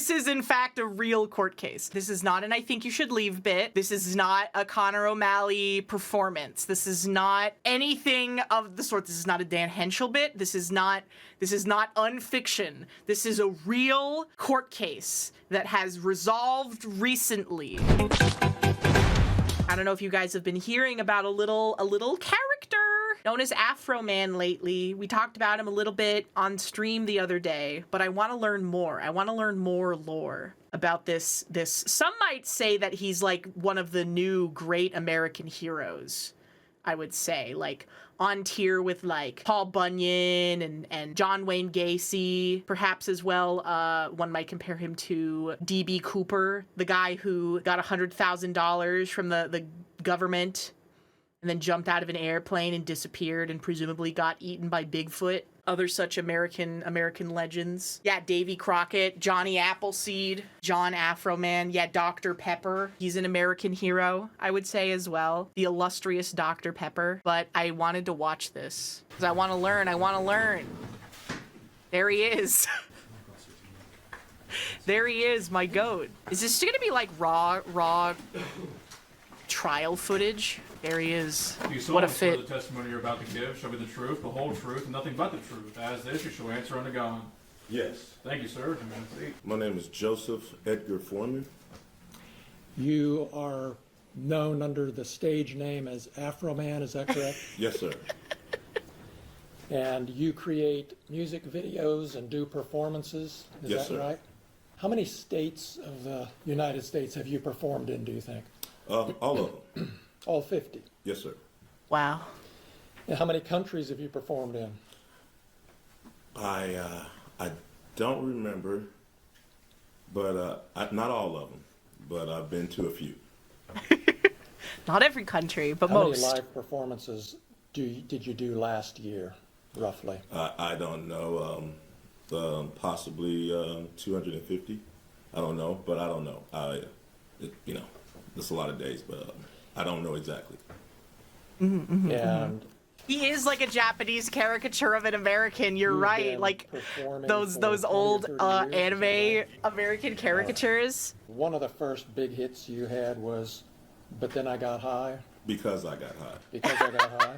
This is, in fact, a real court case. This is not an I think you should leave bit. This is not a Conor O'Malley performance. This is not anything of the sort. This is not a Dan Henschel bit. This is not unfiction. This is a real court case that has resolved recently. I don't know if you guys have been hearing about a little character known as Afroman lately. We talked about him a little bit on stream the other day, but I want to learn more. I want to learn more lore about this. Some might say that he's like one of the new great American heroes, I would say, like on tier with like Paul Bunyan and John Wayne Gacy, perhaps as well. One might compare him to D.B. Cooper, the guy who got $100,000 from the government and then jumped out of an airplane and disappeared and presumably got eaten by Bigfoot. Other such American legends. Yeah, Davy Crockett, Johnny Appleseed, John Afroman. Yeah, Dr. Pepper. He's an American hero, I would say, as well. The illustrious Dr. Pepper. But I wanted to watch this because I want to learn. There he is. There he is, my goat. Is this gonna be like raw trial footage? There he is. What a fit. The testimony you're about to give shall be the truth, the whole truth, and nothing but the truth. As this, you shall answer unto God. Yes. Thank you, sir. My name is Joseph Edgar Foreman. You are known under the stage name as Afroman, is that correct? Yes, sir. And you create music videos and do performances, is Yes, that sir. right? How many states of the United States have you performed in, do you think? All of them. All 50. Yes, sir. Wow. And how many countries have you performed in? I don't remember, but not all of them, but I've been to a few. Not every country, but How most. many live performances did you do last year, roughly? I don't know. Possibly 250. I don't know, but I don't know. It's a lot of days, but I don't know exactly. And He is like a Japanese caricature of an American. You're You've right. been Like performing those for 20 or old 30 years, is that anime right? American caricatures. one of the first big hits you had was "But Then I Got High." Because I got high. Because I got high.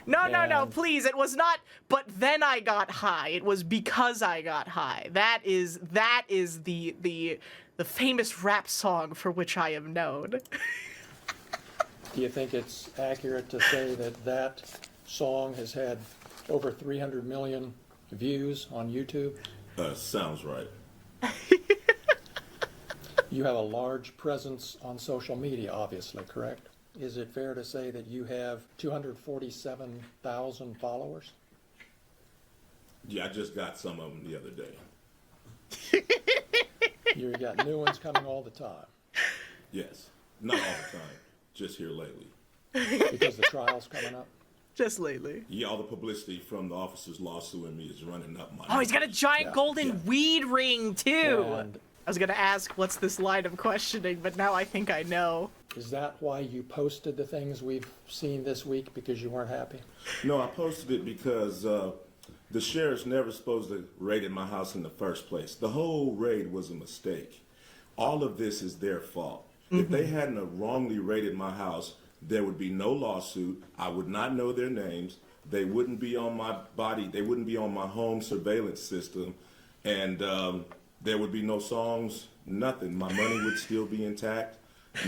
No, And- please. It was not. But then I got high. It was because I got high. That is the famous rap song for which I am known. Do you think it's accurate to say that song has had over 300 million views on YouTube? Sounds right. You have a large presence on social media, obviously, correct? Is it fair to say that you have 247,000 followers? Yeah, I just got some of them the other day. You got new ones coming all the time Yes. Not all the time. Just here lately. because the trial's coming up. Just lately. Yeah, all the publicity from the officers lawsuing me is running up my Oh, he's got a giant Yeah. golden weed ring too. And I was gonna ask what's this line of questioning, but now I think I know. is that why you posted the things we've seen this week, because you weren't happy? No, I posted it because the sheriff's never supposed to raid in my house in the first place. The whole raid was a mistake. All of this is their fault. If they hadn't have wrongly raided my house, there would be no lawsuit. I would not know their names. They wouldn't be on my body. They wouldn't be on my home surveillance system. And there would be no songs, nothing. My money would still be intact,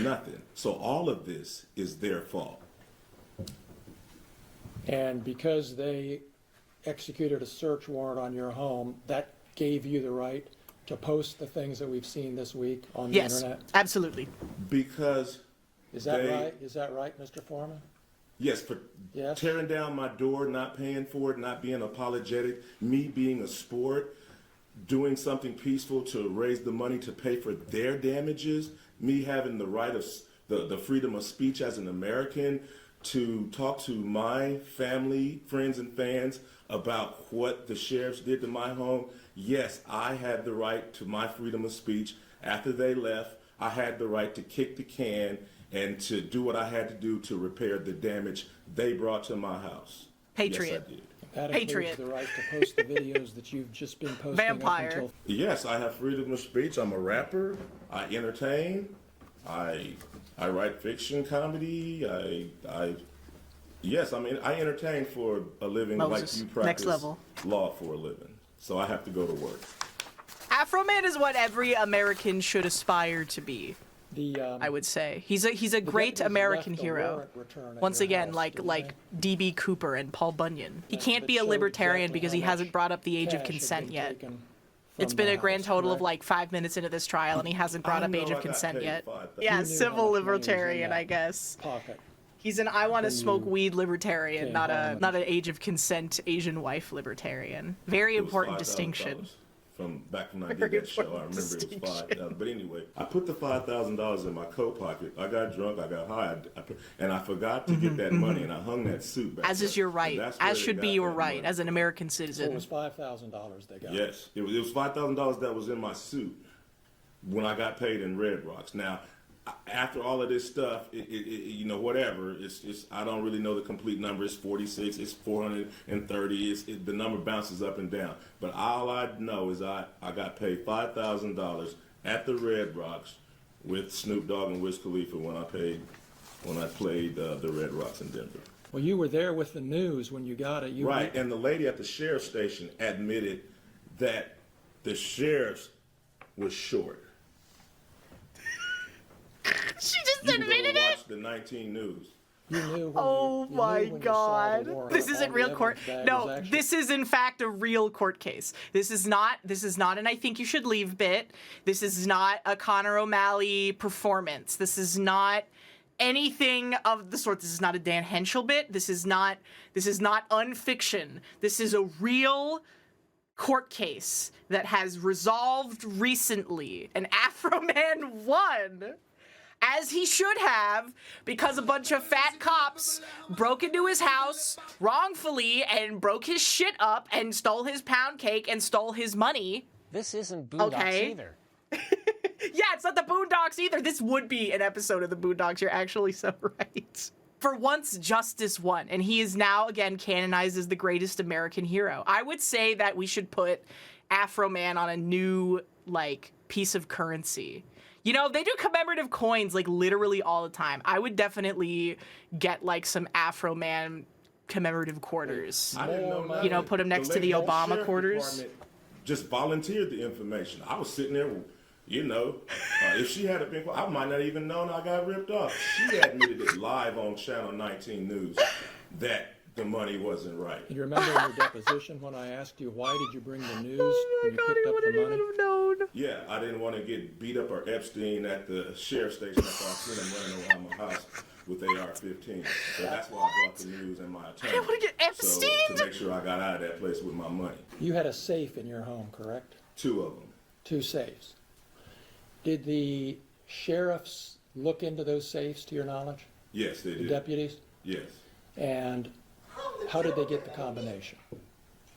nothing. So all of this is their fault. And because they executed a search warrant on your home, that gave you the right to post the things that we've seen this week on the Yes, internet? absolutely. Because Is that they- right? Is that right, Mr. Foreman? yes, for Yes. tearing down my door, not paying for it, not being apologetic, me being a sport, doing something peaceful to raise the money to pay for their damages, me having the right of the freedom of speech as an American to talk to my family, friends, and fans about what the sheriffs did to my home. Yes, I had the right to my freedom of speech. After they left, I had the right to kick the can and to do what I had to do to repair the damage they brought to my house. Patriot. Yes, I did. That Patriot. includes the right to post the videos that you've just been posting Vampire. up until... Yes, I have freedom of speech. I'm a rapper. I entertain. I write fiction, comedy. Yes, I mean, I entertain for a living Moses, like you practice next level. law for a living. So I have to go to work. Afroman is what every American should aspire to be. I would say he's a great deputies American left a hero. warrant return at Once your again, house, like didn't they? DB Cooper and Paul Bunyan. He That- can't that be a showed libertarian exactly because how he hasn't much brought up the age of cash had consent been yet. taken It's from been the a grand house, total of correct? like 5 minutes into this trial, and he hasn't brought I up know age I of got consent paid yet. $5,000. Yeah, You knew civil how much money was in libertarian, that I guess. Pocket. He's an I want to When smoke you weed libertarian, came not home an age of consent Asian wife libertarian. Very It was important $5,000 distinction. From back when I Very did that show, I important remember it was distinction. $5,000. But anyway, I put the $5,000 in my coat pocket. I got drunk, I got high, and I forgot to get that money, and I hung that suit back As there. is your And right, that's where as they should be got your that right money. as an American So it citizen. was $5,000 they got. Yes, it was $5,000 that was in my suit when I got paid in Red Rocks. Now, after all of this stuff, you know, whatever, it's I don't really know the complete number. It's 46, it's 430. The number bounces up and down. But all I know is I got paid $5,000 at the Red Rocks with Snoop Dogg and Wiz Khalifa when I played the Red Rocks in Denver. Well, you were there with the news when you got it. You Right, and the lady at the sheriff's station admitted that the sheriff was short. She just You can admitted go it. watch the 19 News. You knew when Oh you knew my when you saw the God. warrant This on isn't the real court. evidence bag No, was actually- this is in fact a real court case. This is not an I think you should leave bit. This is not a Connor O'Malley performance. This is not anything of the sort. This is not a Dan Henschel bit. This is not unfiction. This is a real court case that has resolved recently. And Afroman won. As he should have, because a bunch of fat cops broke into his house wrongfully and broke his shit up and stole his pound cake and stole his money. This isn't Boondocks Okay. either. Yeah, it's not the Boondocks either. This would be an episode of the Boondocks. You're actually so right. For once, justice won, and he is now, again, canonized as the greatest American hero. I would say that we should put Afroman on a new, piece of currency. You know, they do commemorative coins, literally all the time. I would definitely get, some Afroman commemorative quarters. I didn't know You nothing. know, put him next to the lady at Obama sheriff quarters. department Just volunteered the information. I was sitting there, you know, if she had been, I might not even known I got ripped off. She admitted it live on Channel 19 News that the money wasn't right. You remember in your deposition when I asked you why did you bring the news Oh when my you God, picked I up wouldn't the even money? have known. Yeah, I didn't want to get beat up or Epstein at the sheriff's station after I seen him running around my house with AR-15. So that's why I brought the news and my attorney. I want to get Epstein. So to make sure I got out of that place with my money. You had a safe in your home, correct? 2 of them. 2 safes. Did the sheriffs look into those safes to your knowledge? Yes, they The did. deputies? Yes. And how did they get the combination?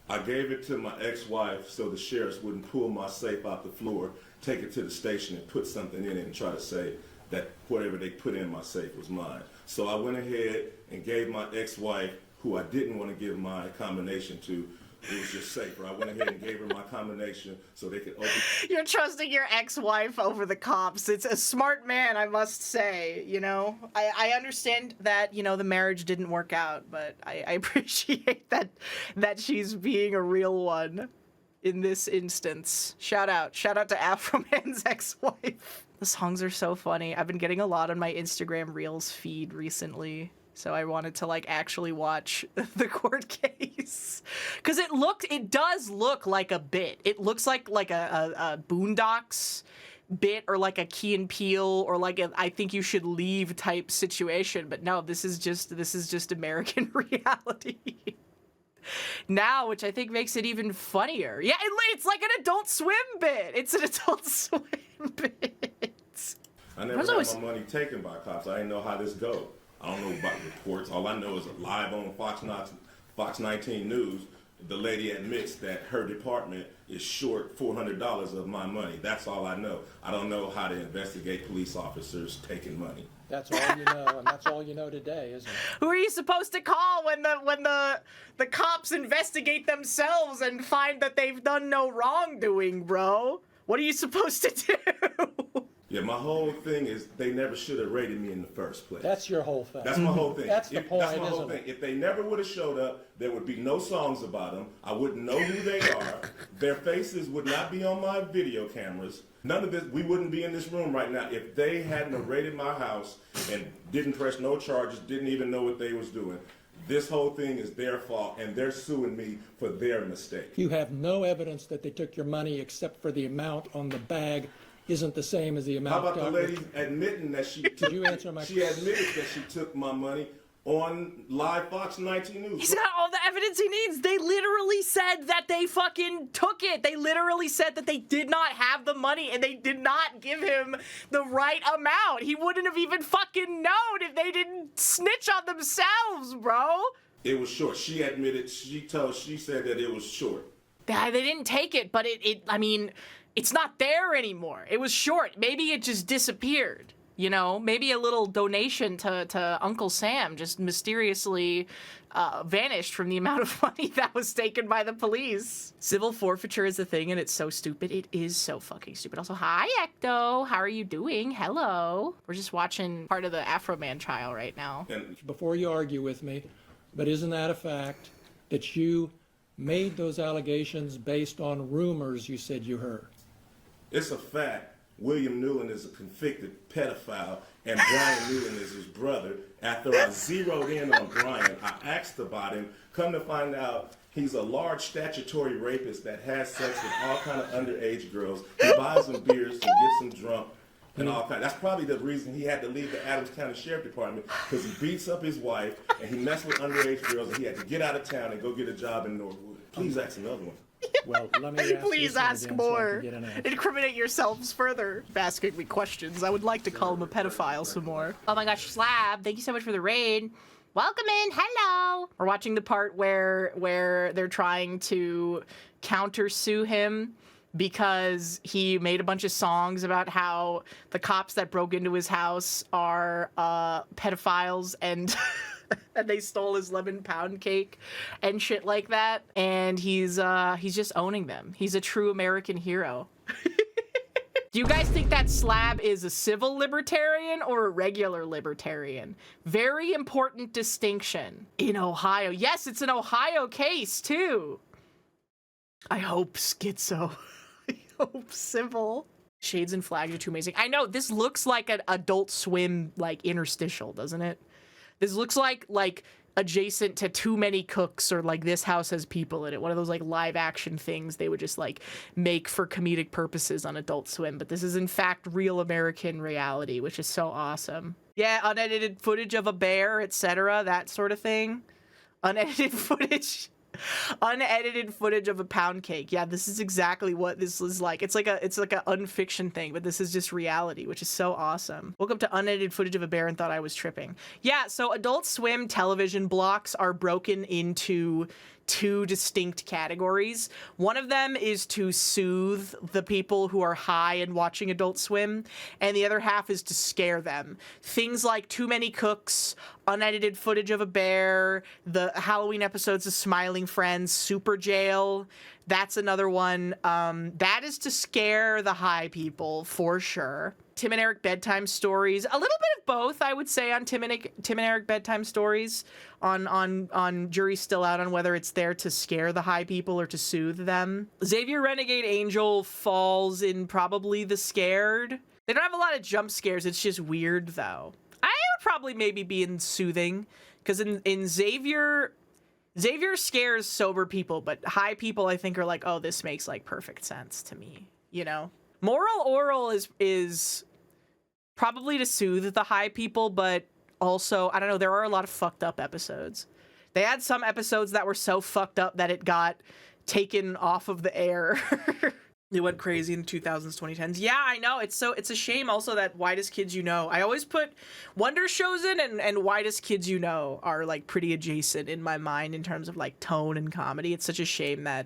I gave it to my ex-wife so the sheriffs wouldn't pull my safe out the floor, take it to the station and put something in it and try to say that whatever they put in my safe was mine. So I went ahead and gave my ex-wife, who I didn't want to give my combination to, it was just safer. I went ahead and gave her my combination so they could open. You're trusting your ex-wife over the cops. It's a smart man, I must say, you know? I understand that, you know, the marriage didn't work out, but I appreciate that she's being a real one in this instance. Shout out to Afroman's ex-wife. The songs are so funny. I've been getting a lot on my Instagram Reels feed recently. So I wanted to actually watch the court case because it does look like a bit. It looks like a Boondocks bit or like a Key and Peele or I think you should leave type situation. But no, this is just American reality now, which I think makes it even funnier. Yeah, it's like an Adult Swim bit. It's an Adult Swim bit. I never had my money taken by cops. I didn't know how this go. I don't know about reports. All I know is live on Fox 19 News, the lady admits that her department is short $400 of my money. That's all I know. I don't know how to investigate police officers taking money. That's all you know, and that's all you know today, isn't it? Who are you supposed to call when the cops investigate themselves and find that they've done no wrongdoing, bro? What are you supposed to do? Yeah, my whole thing is they never should have rated me in the first place. That's your whole thing. That's my whole thing. That's the point, That's my whole isn't thing. it? If they never would have showed up, there would be no songs about them. I wouldn't know who they are. Their faces would not be on my video cameras. None of this, we wouldn't be in this room right now if they hadn't have raided my house and didn't press no charges, didn't even know what they was doing. This whole thing is their fault, and they're suing me for their mistake. You have no evidence that they took your money except for the amount on the bag isn't the same as the amount. How about the lady admitting that she Did you answer my she admitted that she took my money on live Fox 19 News. He's got all the evidence he needs. They literally said that they fucking took it. They literally said that they did not have the money and they did not give him the right amount. He wouldn't have even fucking known if they didn't snitch on themselves, bro. It was short. She admitted, she said that it was short. They didn't take it, but I mean, it's not there anymore. It was short. Maybe it just disappeared. You know, maybe a little donation to Uncle Sam just mysteriously vanished from the amount of money that was taken by the police. Civil forfeiture is a thing, and it's so stupid. It is so fucking stupid. Also, hi, Ecto. How are you doing? Hello. We're just watching part of the Afroman trial right now. And Before you argue with me, but isn't that a fact that you made those allegations based on rumors you said you heard? it's a fact. William Newland is a convicted pedophile, and Brian Newland is his brother. After I zeroed in on Brian, I asked about him. Come to find out, he's a large statutory rapist that has sex with all kind of underage girls. He buys them beers and gets them drunk and all kind. That's probably the reason he had to leave the Adams County Sheriff Department, because he beats up his wife and he messed with underage girls, and he had to get out of town and go get a job in Northwood. Please ask another one. Well, let me ask Please this one ask again so I more. can get an answer. Incriminate yourselves further. Asking me questions. I would like to call him a pedophile some more. Oh my gosh, Slab, thank you so much for the raid. Welcome in, hello. We're watching the part where they're trying to countersue him because he made a bunch of songs about how the cops that broke into his house are pedophiles and and they stole his lemon pound cake and shit like that. And he's just owning them. He's a true American hero. Do you guys think that Slab is a civil libertarian or a regular libertarian? Very important distinction. In Ohio. Yes, it's an Ohio case, too. I hope schizo. I hope civil. Shades and Flags are too amazing. I know, this looks like an Adult Swim, like, interstitial, doesn't it? This looks like adjacent to Too Many Cooks or like This House Has People in It. One of those like live action things they would just like make for comedic purposes on Adult Swim. But this is in fact real American reality, which is so awesome. Yeah, unedited footage of a bear, etc. That sort of thing. Unedited footage of a pound cake. Yeah, this is exactly what this is like. It's like a unfiction thing, but this is just reality, which is so awesome. Woke up to unedited footage of a bear and thought I was tripping. Yeah, so Adult Swim television blocks are broken into two distinct categories. One of them is to soothe the people who are high and watching Adult Swim, and the other half is to scare them. Things like Too Many Cooks, unedited footage of a bear, the Halloween episodes of Smiling Friends, Super Jail, that's another one. That is to scare the high people, for sure. Tim and Eric bedtime stories, a little bit of both, I would say, on Tim and Eric bedtime stories. On jury's still out on whether it's there to scare the high people or to soothe them. Xavier Renegade Angel falls in probably the scared. They don't have a lot of jump scares. It's just weird though. I would probably maybe be in soothing, because in Xavier scares sober people, but high people I think are like, oh, this makes like perfect sense to me, you know? Moral oral is probably to soothe the high people, but also, I don't know, there are a lot of fucked up episodes. They had some episodes that were so fucked up that it got taken off of the air. They went crazy in the 2000s, 2010s. Yeah, I know. It's a shame also that Whitest Kids You Know. I always put Wonder Shows in and Whitest Kids You Know are like pretty adjacent in my mind in terms of like tone and comedy. It's such a shame that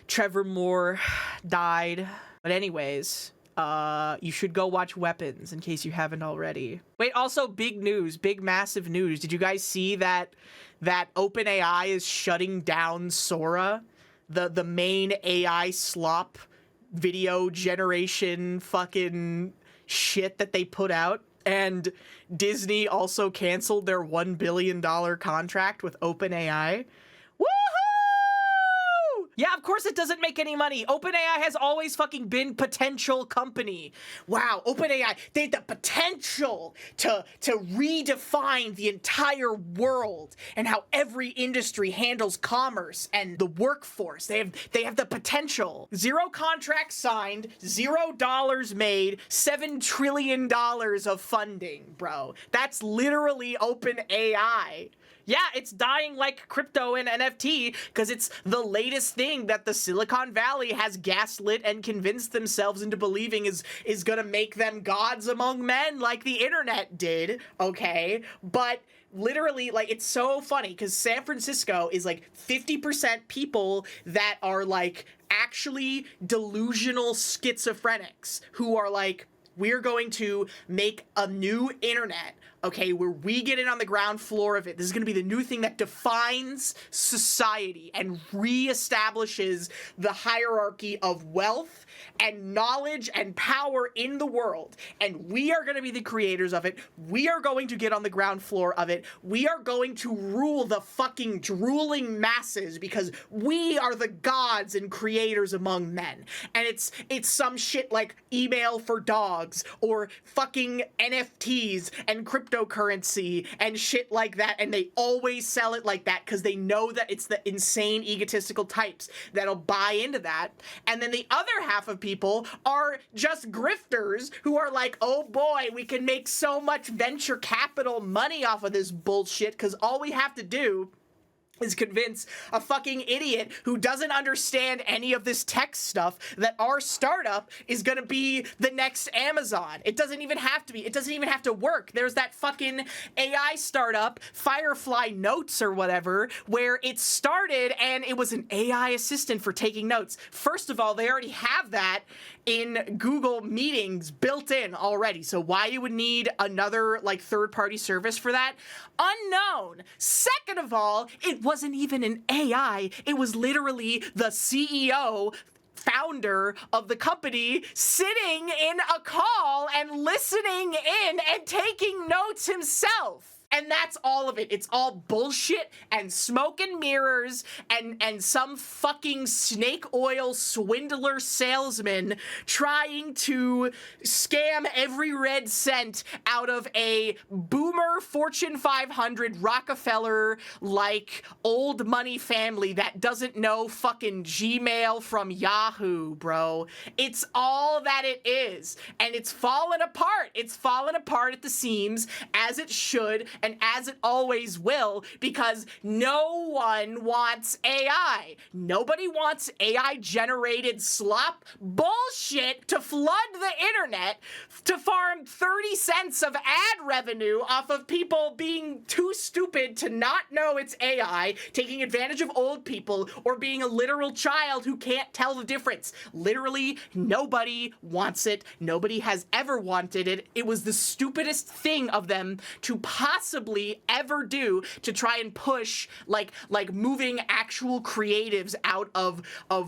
Trevor Moore died. But anyways, You should go watch Weapons in case you haven't already. Wait, also big news, big massive news. Did you guys see that OpenAI is shutting down Sora, the main AI slop video generation fucking shit that they put out? And Disney also canceled their $1 billion contract with OpenAI. Woohoo! Yeah, of course it doesn't make any money. OpenAI has always fucking been potential company. Wow, OpenAI, they had the potential to redefine the entire world and how every industry handles commerce and the workforce. They have the potential. 0 contracts signed, $0 made, $7 trillion of funding, bro. That's literally OpenAI. Yeah, it's dying like crypto and NFT because it's the latest thing that the Silicon Valley has gaslit and convinced themselves into believing is gonna make them gods among men like the internet did, okay? But literally, like, it's so funny because San Francisco is like 50% people that are like actually delusional schizophrenics who are like, we're going to make a new internet, okay, where we get in on the ground floor of it. This is going to be the new thing that defines society and reestablishes the hierarchy of wealth and knowledge and power in the world. And we are going to be the creators of it. We are going to get on the ground floor of it. We are going to rule the fucking drooling masses because we are the gods and creators among men. And it's some shit like email for dogs or fucking NFTs and cryptocurrency and shit like that, and they always sell it like that because they know that it's the insane egotistical types that'll buy into that. And then the other half of people are just grifters who are like, oh boy, we can make so much venture capital money off of this bullshit because all we have to do is convince a fucking idiot who doesn't understand any of this tech stuff that our startup is gonna be the next Amazon. It doesn't even have to be. It doesn't even have to work. There's that fucking AI startup, Firefly Notes or whatever, where it started and it was an AI assistant for taking notes. First of all, they already have that in Google Meetings built in already. So why you would need another like third-party service for that? Unknown. Second of all, it wasn't even an AI. It was literally the CEO, founder of the company, sitting in a call and listening in and taking notes himself. And that's all of it. It's all bullshit and smoke and mirrors and some fucking snake oil swindler salesman trying to scam every red cent out of a boomer Fortune 500 Rockefeller like old money family that doesn't know fucking Gmail from Yahoo, bro. It's all that it is. And it's fallen apart. It's fallen apart at the seams, as it should and as it always will, because no one wants AI. Nobody wants AI-generated slop bullshit to flood the internet to farm 30 cents of ad revenue off of people being too stupid to not know it's AI, taking advantage of old people, or being a literal child who can't tell the difference. Literally, nobody wants it. Nobody has ever wanted it. It was the stupidest thing of them to possibly ever do to try and push like moving actual creatives out of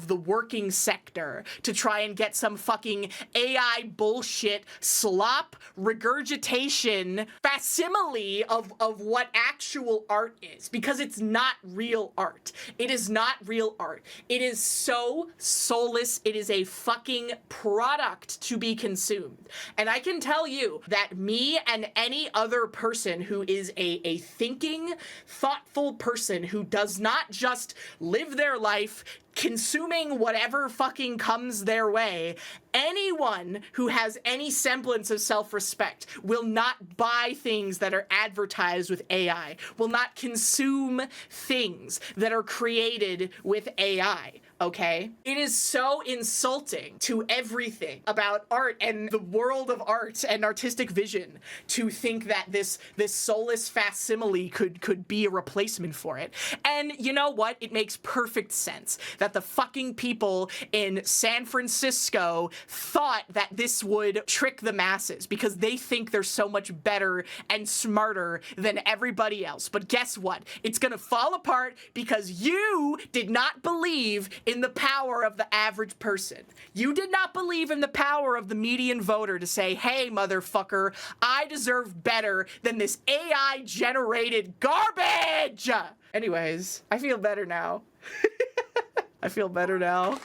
the working sector to try and get some fucking AI bullshit slop regurgitation facsimile of what actual art is, because it's not real art. It is not real art. It is so soulless. It is a fucking product to be consumed. And I can tell you that me and any other person who is a thinking, thoughtful person who does not just live their life consuming whatever fucking comes their way, anyone who has any semblance of self-respect will not buy things that are advertised with AI, will not consume things that are created with AI. okay? It is so insulting to everything about art and the world of art and artistic vision to think that this soulless facsimile could be a replacement for it. And you know what? It makes perfect sense that the fucking people in San Francisco thought that this would trick the masses because they think they're so much better and smarter than everybody else. But guess what? It's gonna fall apart because you did not believe in the power of the average person. You did not believe in the power of the median voter to say, hey, motherfucker, I deserve better than this AI-generated garbage! Anyways, I feel better now. I feel better now.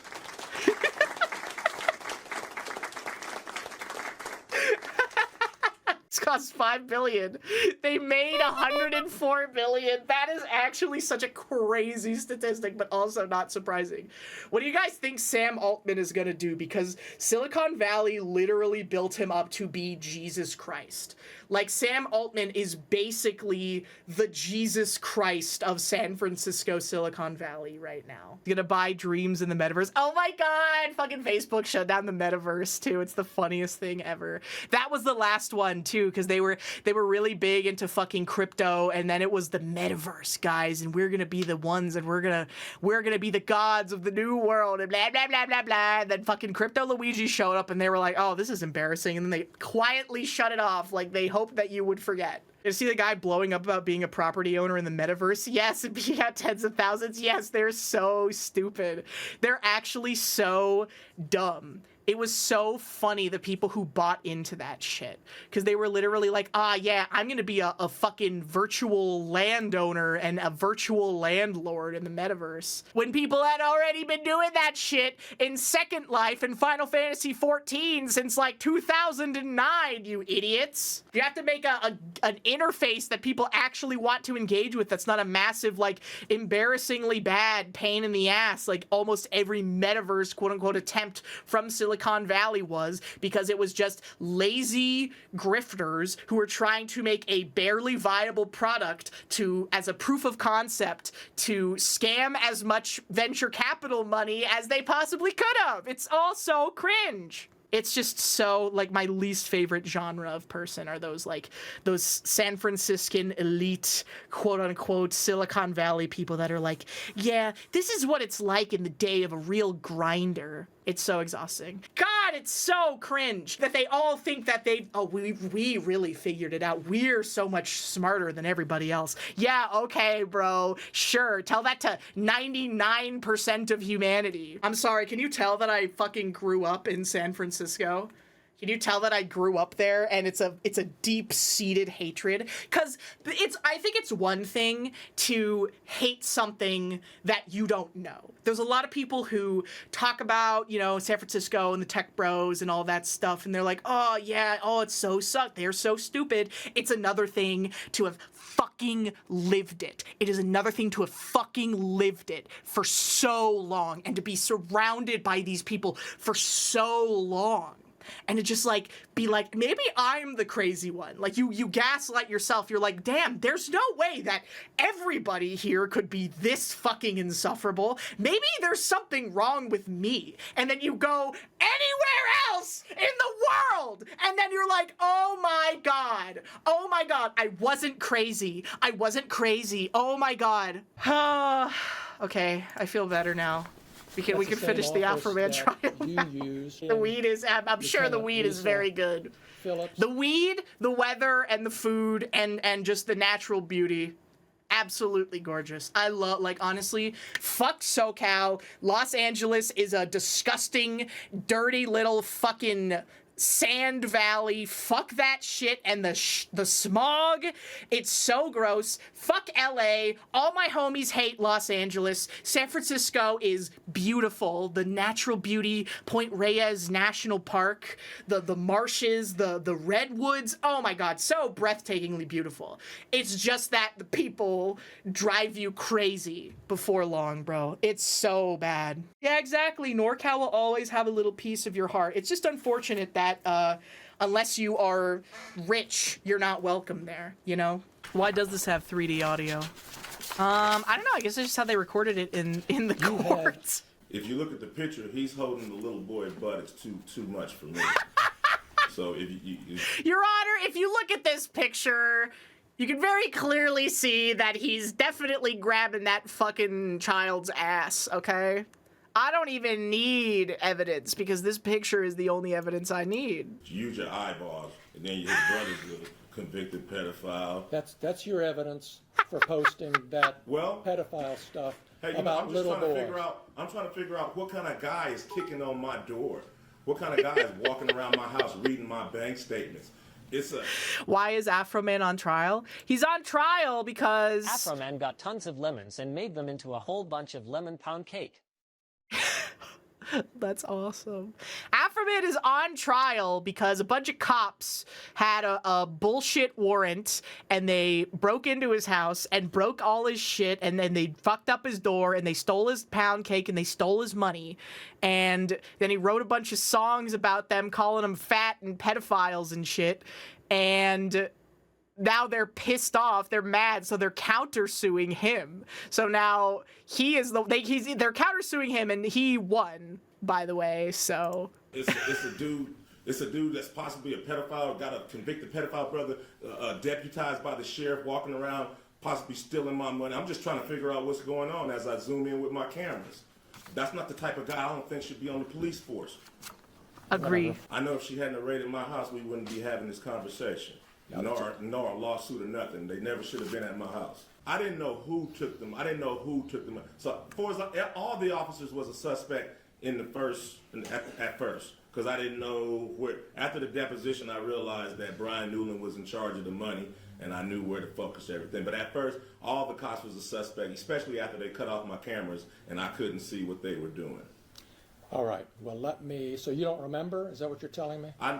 It's cost $5 billion. They made $104 billion. That is actually such a crazy statistic, but also not surprising. What do you guys think Sam Altman is gonna do? Because Silicon Valley literally built him up to be Jesus Christ. Like, Sam Altman is basically the Jesus Christ of San Francisco, Silicon Valley right now. He's gonna buy dreams in the metaverse. Oh my god! Fucking Facebook shut down the metaverse too. It's the funniest thing ever. That was the last one too, because they were really big into fucking crypto, and then it was the metaverse, guys, and we're gonna be the ones, and we're gonna be the gods of the new world, and blah blah blah blah blah. And then fucking Crypto Luigi showed up, and they were like, oh, this is embarrassing, and then they quietly shut it off, like they hoped that you would forget. You see the guy blowing up about being a property owner in the metaverse? Yes, and being out tens of thousands. Yes, they're so stupid. They're actually so dumb. It was so funny, the people who bought into that shit. Because they were literally like, ah, yeah, I'm going to be a fucking virtual landowner and a virtual landlord in the metaverse. When people had already been doing that shit in Second Life and Final Fantasy XIV since like 2009, you idiots. You have to make an interface that people actually want to engage with that's not a massive, like, embarrassingly bad pain in the ass like almost every metaverse quote-unquote attempt from Silicon Valley was, because it was just lazy grifters who were trying to make a barely viable product as a proof of concept to scam as much venture capital money as they possibly could have. It's all so cringe. It's just so, like, my least favorite genre of person are those San Franciscan elite, quote-unquote, Silicon Valley people that are like, yeah, this is what it's like in the day of a real grinder. It's so exhausting. God, it's so cringe that they all think that we really figured it out. We're so much smarter than everybody else. Yeah, okay, bro. Sure, tell that to 99% of humanity. I'm sorry, can you tell that I fucking grew up in San Francisco? Can you tell that I grew up there and it's a deep-seated hatred? Because I think it's one thing to hate something that you don't know. There's a lot of people who talk about, you know, San Francisco and the tech bros and all that stuff, and they're like, oh yeah, oh, it's so sucked. They're so stupid. It's another thing to have fucking lived it. It is another thing to have fucking lived it for so long and to be surrounded by these people for so long. And to just, like, be like, maybe I'm the crazy one. Like, you gaslight yourself. You're like, damn, there's no way that everybody here could be this fucking insufferable. Maybe there's something wrong with me. And then you go anywhere else in the world. And then you're like, oh my God. Oh my God. I wasn't crazy. I wasn't crazy. Oh my God. Okay, I feel better now. We can finish the Afroman trial now. The weed is, I'm sure the weed is very good. Phillips. The weed, the weather, and the food, and just the natural beauty. Absolutely gorgeous. I love, like, honestly, fuck SoCal. Los Angeles is a disgusting, dirty little fucking Sand Valley. Fuck that shit and the smog. It's so gross. Fuck LA. All my homies hate Los Angeles. San Francisco is beautiful. The natural beauty, Point Reyes National Park, the marshes, the redwoods. Oh my God, so breathtakingly beautiful. It's just that the people drive you crazy before long, bro. It's so bad. Yeah, exactly. NorCal will always have a little piece of your heart. It's just unfortunate that unless you are rich, you're not welcome there, you know? Why does this have 3D audio? I don't know. I guess it's just how they recorded it in the courts. If you look at the picture, he's holding the little boy butt. It's too much for me. So if you Your Honor, if you look at this picture, you can very clearly see that he's definitely grabbing that fucking child's ass, okay? I don't even need evidence because this picture is the only evidence I need. use your eyeballs, and then his brother's a convicted pedophile. That's your evidence for posting that Well, pedophile stuff hey, about I'm just little trying boys. to figure out. I'm trying to figure out what kind of guy is kicking on my door. What kind of guy is walking around my house reading my bank statements? It's a Why is Afroman on trial? He's on trial because Afroman got tons of lemons and made them into a whole bunch of lemon pound cake. That's awesome. Afroman is on trial because a bunch of cops had a bullshit warrant and they broke into his house and broke all his shit and then they fucked up his door and they stole his pound cake and they stole his money. And then he wrote a bunch of songs about them, calling them fat and pedophiles and shit. And now they're pissed off, they're mad, so they're countersuing him. So now he is they're countersuing him, and he won, by the way. So it's a dude. It's a dude that's possibly a pedophile, got a convicted pedophile brother, deputized by the sheriff, walking around, possibly stealing my money. I'm just trying to figure out what's going on as I zoom in with my cameras. That's not the type of guy I don't think should be on the police force. agree. I know if she hadn't raided my house, we wouldn't be having this conversation. Nor a lawsuit or nothing. They never should have been at my house. I didn't know who took them. So, all the officers was a suspect in the at first, because I didn't know where. After the deposition, I realized that Brian Newland was in charge of the money, and I knew where to focus everything. But at first, all the cops was a suspect, especially after they cut off my cameras, and I couldn't see what they were doing. All right. Well, so you don't remember? Is that what you're telling me? I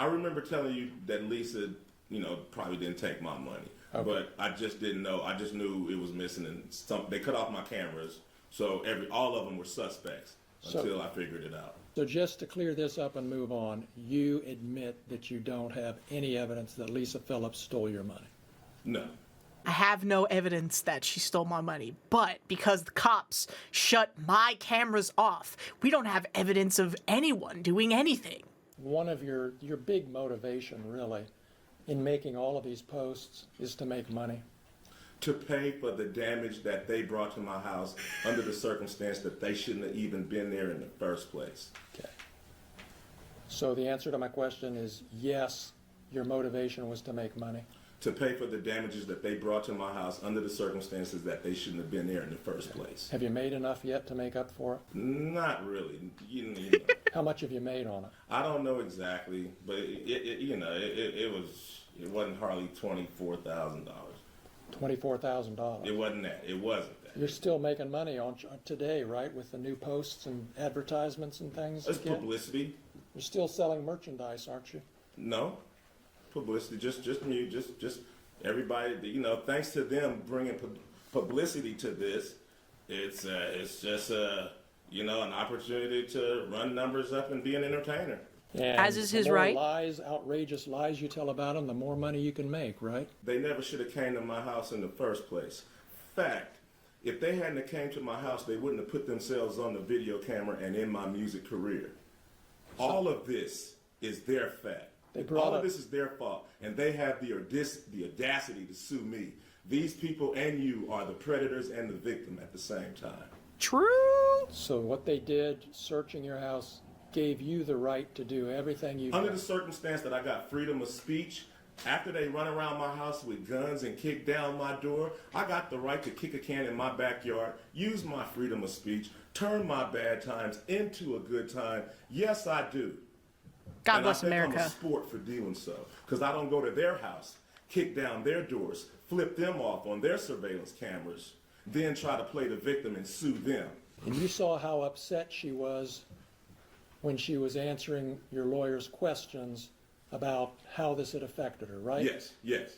remember telling you that Lisa, probably didn't take my money, but I just didn't know. I just knew it was missing, and they cut off my cameras, so all of them were suspects until I figured it out. So just to clear this up and move on, you admit that you don't have any evidence that Lisa Phillips stole your money? No. I have no evidence that she stole my money, but because the cops shut my cameras off, we don't have evidence of anyone doing anything. One of your big motivation, really, in making all of these posts is to make money. To pay for the damage that they brought to my house under the circumstance that they shouldn't have even been there in the first place. Okay. So the answer to my question is yes, your motivation was to make money. To pay for the damages that they brought to my house under the circumstances that they shouldn't have been there in the first place. Have you made enough yet to make up for it? Not really. How much have you made on it? I don't know exactly, but it wasn't hardly $24,000. $24,000. It wasn't that. It wasn't that. You're still making money on today, right? With the new posts and advertisements and things. It's publicity. You're still selling merchandise, aren't you? No, publicity. Just me. Just everybody. Thanks to them bringing publicity to this, it's just an opportunity to run numbers up and be an entertainer. And As is his the more right. lies, outrageous lies you tell about them, the more money you can make, right? They never should have came to my house in the first place. Fact, if they hadn't have came to my house, they wouldn't have put themselves on the video camera and in my music career. All of this is their fact. All of this is their fault, and they have the audacity to sue me. These people and you are the predators and the victim at the same time. True. So what they did, searching your house, gave you the right to do everything you Under the circumstance that I got freedom of speech, after they run around my house with guns and kick down my door, I got the right to kick a can in my backyard, use my freedom of speech, turn my bad times into a good time. Yes, I do. God and bless I think America. I'm a sport for doing so, because I don't go to their house, kick down their doors, flip them off on their surveillance cameras, then try to play the victim and sue them. And you saw how upset she was when she was answering your lawyer's questions about how this had affected her, right? Yes.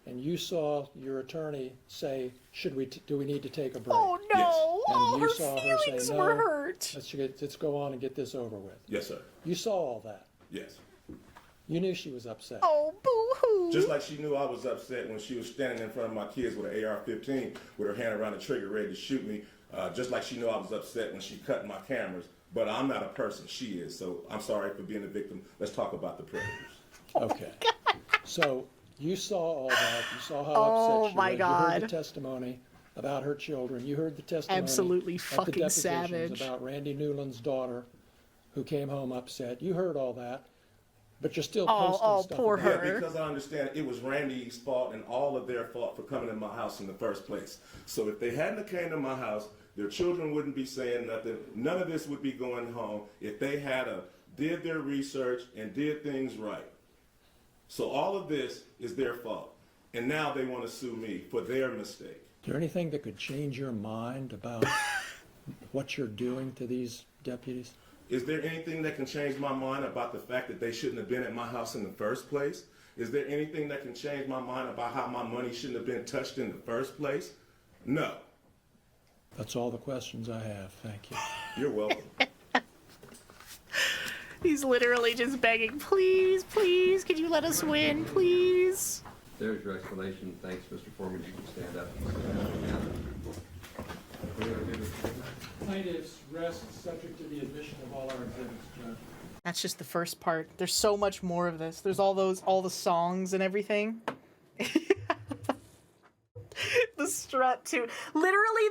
And you saw your attorney say, do we need to take a break? Oh no! Yes. Oh, And you her saw her feelings say, were "No, hurt. Let's go on and get this over with. Yes, sir. You saw all that. Yes. You knew she was upset. Oh, boo-hoo. Just like she knew I was upset when she was standing in front of my kids with an AR-15 with her hand around the trigger ready to shoot me Just like she knew I was upset when she cut my cameras, but I'm not a person, she is. So I'm sorry for being a victim. Let's talk about the predators. Okay. So you saw all that. You saw how Oh upset she my was. You God. heard the testimony about her children. You heard the testimony Absolutely at the fucking depositions savage. about Randy Newland's daughter who came home upset. You heard all that, but you're still posting stuff poor about her. Yeah, because I understand it was Randy's fault and all of their fault for coming in my house in the first place. So if they hadn't have came to my house, their children wouldn't be saying nothing. None of this would be going home if they had did their research and did things right. So all of this is their fault. And now they want to sue me for their mistake. Is there anything that could change your mind about what you're doing to these deputies? Is there anything that can change my mind about the fact that they shouldn't have been at my house in the first place? Is there anything that can change my mind about how my money shouldn't have been touched in the first place? No. That's all the questions I have. Thank you. You're welcome. He's literally just begging, please, please, can you let us win, please? There's your explanation. Thanks, Mr. Foreman. You can stand up. Plaintiffs rest subject to the admission of all our exhibits, Judge. That's just the first part. There's so much more of this. There's all the songs and everything. The strut too. Literally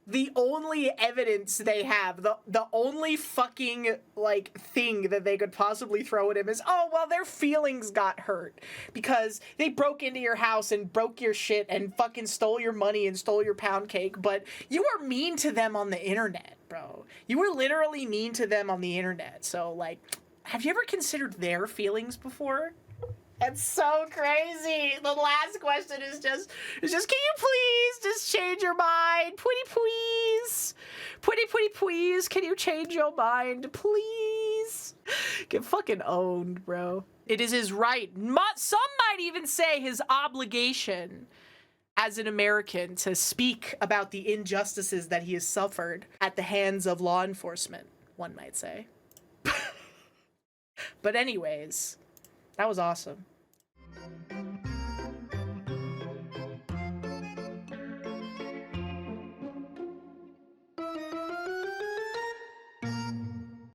the only evidence they have, the only fucking like thing that they could possibly throw at him is, oh well, their feelings got hurt because they broke into your house and broke your shit and fucking stole your money and stole your pound cake, but you were mean to them on the internet, bro. You were literally mean to them on the internet. So like, have you ever considered their feelings before? It's so crazy. The last question is just, can you please just change your mind? Pretty please. Pretty please. Can you change your mind, please? Get fucking owned, bro. It is his right. Some might even say his obligation as an American to speak about the injustices that he has suffered at the hands of law enforcement, one might say. But anyways, that was awesome.